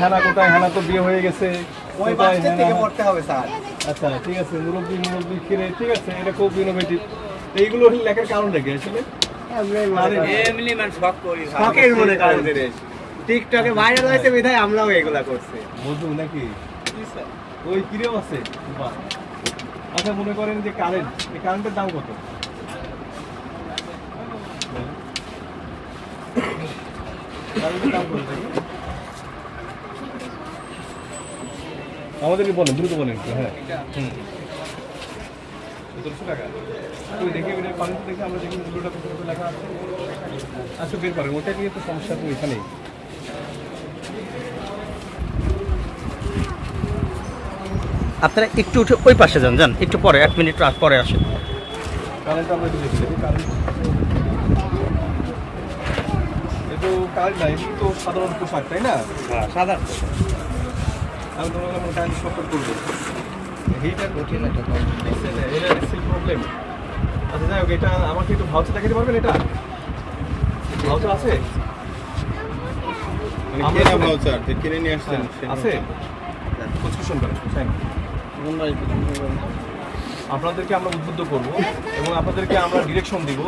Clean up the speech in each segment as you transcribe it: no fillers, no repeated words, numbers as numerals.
হ্যানা কোথায়? হ্যানা তো বিয়ে হয়ে গেছে। ওই বাচ্চা থেকে পড়তে হবে স্যার। আচ্ছা ঠিক আছে, মুরব্বী মুরব্বী কিরে, ঠিক আছে, এটা খুব ইনোভেটিভ। এইগুলো লেখার কারণটা কি আসলে? এমনি মানে শখ করি, শখের মনে কারণ টিকটকে ভাইরাল হয়েছে বিধায় আমরাও এগুলা করছি। মধু নাকি ওই কিরেও আছে? বাহ। আচ্ছা মনে করেন যে কারেন্ট, এই কারেন্টের দাম কত? কারেন্টের দাম কত? আমাদেরকে বলেন, দ্রুত বলেন একটু। হ্যাঁ 1700 টাকা। ওই দেখে পানিতে দেখে আমরা দেখি মূল্যটা কত কত লেখা আছে। আচ্ছা বের করেন, ওটা নিয়ে তো সমস্যা তো এখানেই। আপনারা একটু উঠে ওই পাশে যান, যান একটু পরে, 1 মিনিট পরে আসেন। কারেন্ট আমরা একটু দেখি, কারেন্ট একটু কারেন্ট নাই, এটা তো সাধারণ পোশাক তাই না? হ্যাঁ সাধারণ। আমি তোমার কারেন্ট সাপোর্ট করবো। এইটা কঠিন একটা প্রবলেম। আচ্ছা যাই হোক, এটা আমাকে একটু ভাউচার দেখাতে পারবেন? এটা ভাউচার আছে? আমরা ভাউচার কিনে নিয়ে আসছেন আছে? প্রেসক্রিপশন করেন। আপনাদেরকে আমরা উদ্বুদ্ধ করব এবং আপনাদেরকে আমরা ডিরেকশন দিব।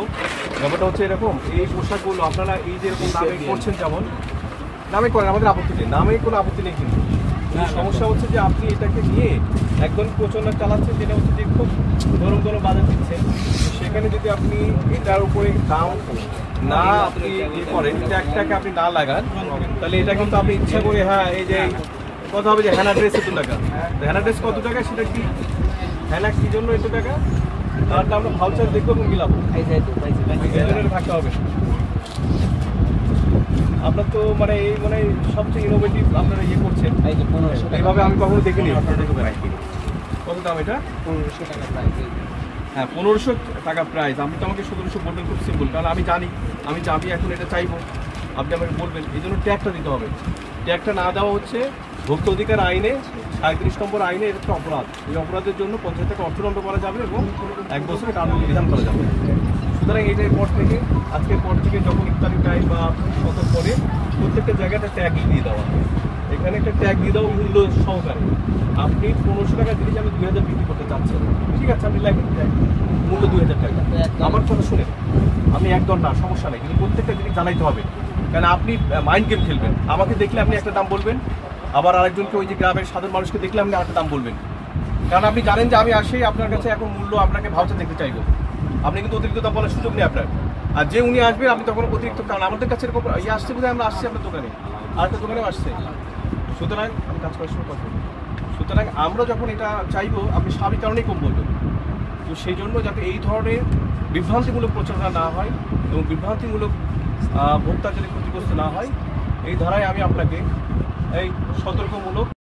ব্যাপারটা হচ্ছে এরকম, এই পোশাকগুলো আপনারা এই যে এরকম নামে করছেন, যেমন নামে করেন, আমাদের আপত্তি নেই, নামে কোনো আপত্তি নেই, কিন্তু সমস্যা হচ্ছে যে আপনি এটাকে নিয়ে একদম প্রচলন চালাচ্ছেন, যেটা হচ্ছে যে খুব গরম গরম বাজার দিচ্ছেন। সেখানে যদি আপনি এটার উপরে দাম না আপনি ইয়ে করেন, ট্যাগটাকে আপনি না লাগান, তাহলে এটা কিন্তু আপনি ইচ্ছা করে, হ্যাঁ এই যে কথা হবে যে হ্যানা ড্রেস এত টাকা, হ্যানা ড্রেস কত টাকা, সেটা কি হ্যানা কি জন্য এত টাকা, তাহলে আমরা ভাউচার দেখবো এবং মিলাবো, থাকতে হবে। আপনার তো মানে এই মানে সবচেয়ে ইনোভেটিভ আপনারা ইয়ে করছেন, এইভাবে আমি কখনো দেখিনি। কত দাম এটা? 1500 টাকা প্রাইস। হ্যাঁ 1500 টাকা প্রাইস। আপনি তো আমাকে 1700 বলবেন, খুব সিম্পল, কারণ আমি জানি আমি এখন এটা চাইবো, আপনি আমাকে বলবেন, এই জন্য ট্যাগটা দিতে হবে। ট্যাগটা না দেওয়া হচ্ছে ভোক্তা অধিকার আইনে 37 নম্বর আইনে এটা একটা অপরাধ। এই অপরাধের জন্য 50 টাকা অর্থদণ্ড করা যাবে এবং 1 বছরের কারাদণ্ড বিধান করা যাবে। সুতরাং এটার পর থেকে, আজকের পর থেকে যখন ইফতারি টাইম বা কত পরে প্রত্যেকটা জায়গাটা ট্যাগ দিয়ে দেওয়া হবে। এখানে একটা ট্যাগ দিয়ে দেওয়া মূল্য সহকারে। আপনি 1500 টাকা জিনিস আমি 2000 বিক্রি করতে চাচ্ছেন, ঠিক আছে, আপনি লেখেন ট্যাগ মূল্য 2000 টাকা। আমার কথা শুনে আমি একদম না, সমস্যা নেই, কিন্তু প্রত্যেকটা জিনিস জানাইতে হবে। কারণ আপনি মাইন্ড গেম খেলবেন, আমাকে দেখলে আপনি একটা দাম বলবেন, আবার আরেকজনকে ওই যে গ্রামের সাধারণ মানুষকে দেখলে আপনি আরেকটা দাম বলবেন। কারণ আপনি জানেন যে আমি আসি আপনার কাছে এখন মূল্য আপনাকে ভাউচার দেখতে চাইবো, আপনি কিন্তু অতিরিক্ত দাম বলার সুযোগ নেই আপনার। আর যে উনি আসবেন আপনি তখন অতিরিক্ত, কারণ আমাদের কাছে এরকম ইয়ে আসছে বোধহয়, আমরা আসছি আপনার দোকানে, আরেকটা দোকানেও আসছে। সুতরাং আমি কাজ করার সময় কথা বলবো। সুতরাং আমরা যখন এটা চাইবো আপনি স্বাভাবিক কারণেই কম বলবেন। তো সেই জন্য যাতে এই ধরনের বিভ্রান্তিমূলক প্রচারণা না হয় এবং বিভ্রান্তিমূলক ভোক্তা যাতে ক্ষতিগ্রস্ত না হয়, এই ধারায় আমি আপনাকে এই সতর্কমূলক